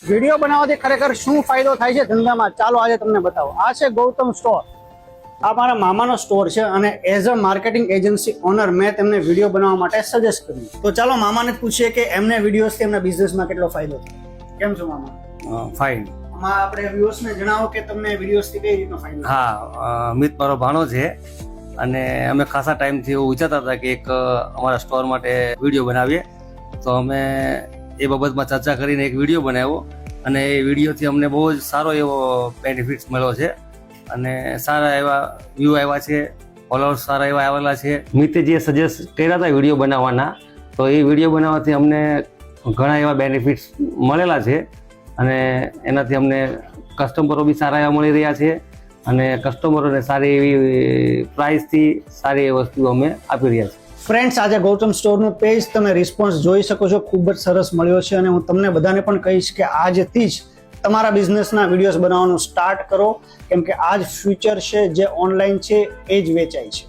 Video બનાવવાથી ખરેખર શું ફાયદો થાય છે ધંધામાં, ચાલો આજે તમને બતાવો. આ છે ગૌતમ સ્ટોર. આ મારા મામાનો સ્ટોર છે અને as a marketing agency owner મેં તેમને વિડીયો બનાવવા માટે સજેસ્ટ કર્યું. તો ચાલો મામાને પૂછીએ કે એમને વિડીયોઝથી એમના બિઝનેસમાં કેટલો ફાયદો થાય. કેમ છો મામા? ફાઇન. આમાં આપણે વ્યુઅર્સને જણાવો કે તમને વિડીયોઝથી કઈ રીતનો ફાયદો થાય. હા, મિત મારો ભાણો છે અને અમે ખાસા ટાઈમથી એવું વિચારતા હતા કે એક અમારા સ્ટોર માટે વિડીયો બનાવીએ. તો અમે એ બાબતમાં ચર્ચા કરીને એક વિડીયો બનાવ્યો અને એ વિડીયોથી અમને બહુ જ સારો એવો બેનિફિટ્સ મળ્યો છે અને સારા એવા વ્યૂ આવ્યા છે, ફોલોઅર્સ સારા એવા આવેલા છે. મિતે જે સજેસ્ટ કર્યા હતા વિડીયો બનાવવાના, તો એ વિડીયો બનાવવાથી અમને ઘણા એવા બેનિફિટ્સ મળેલા છે અને એનાથી અમને કસ્ટમરો બી સારા એવા મળી રહ્યા છે અને કસ્ટમરોને સારી એવી પ્રાઇસથી સારી એવી વસ્તુ અમે આપી રહ્યા છીએ. ફ્રેન્ડ્સ, આજે ગૌતમ સ્ટોરનું પેજ તમે રિસ્પોન્સ જોઈ શકો છો, ખૂબ જ સરસ મળ્યો છે અને હું તમને બધાને પણ કહીશ કે આજથી જ તમારા બિઝનેસના વિડીયોઝ બનાવવાનું સ્ટાર્ટ કરો, કેમ કે આ જ ફ્યુચર છે. જે ઓનલાઈન છે એ જ વેચાય છે.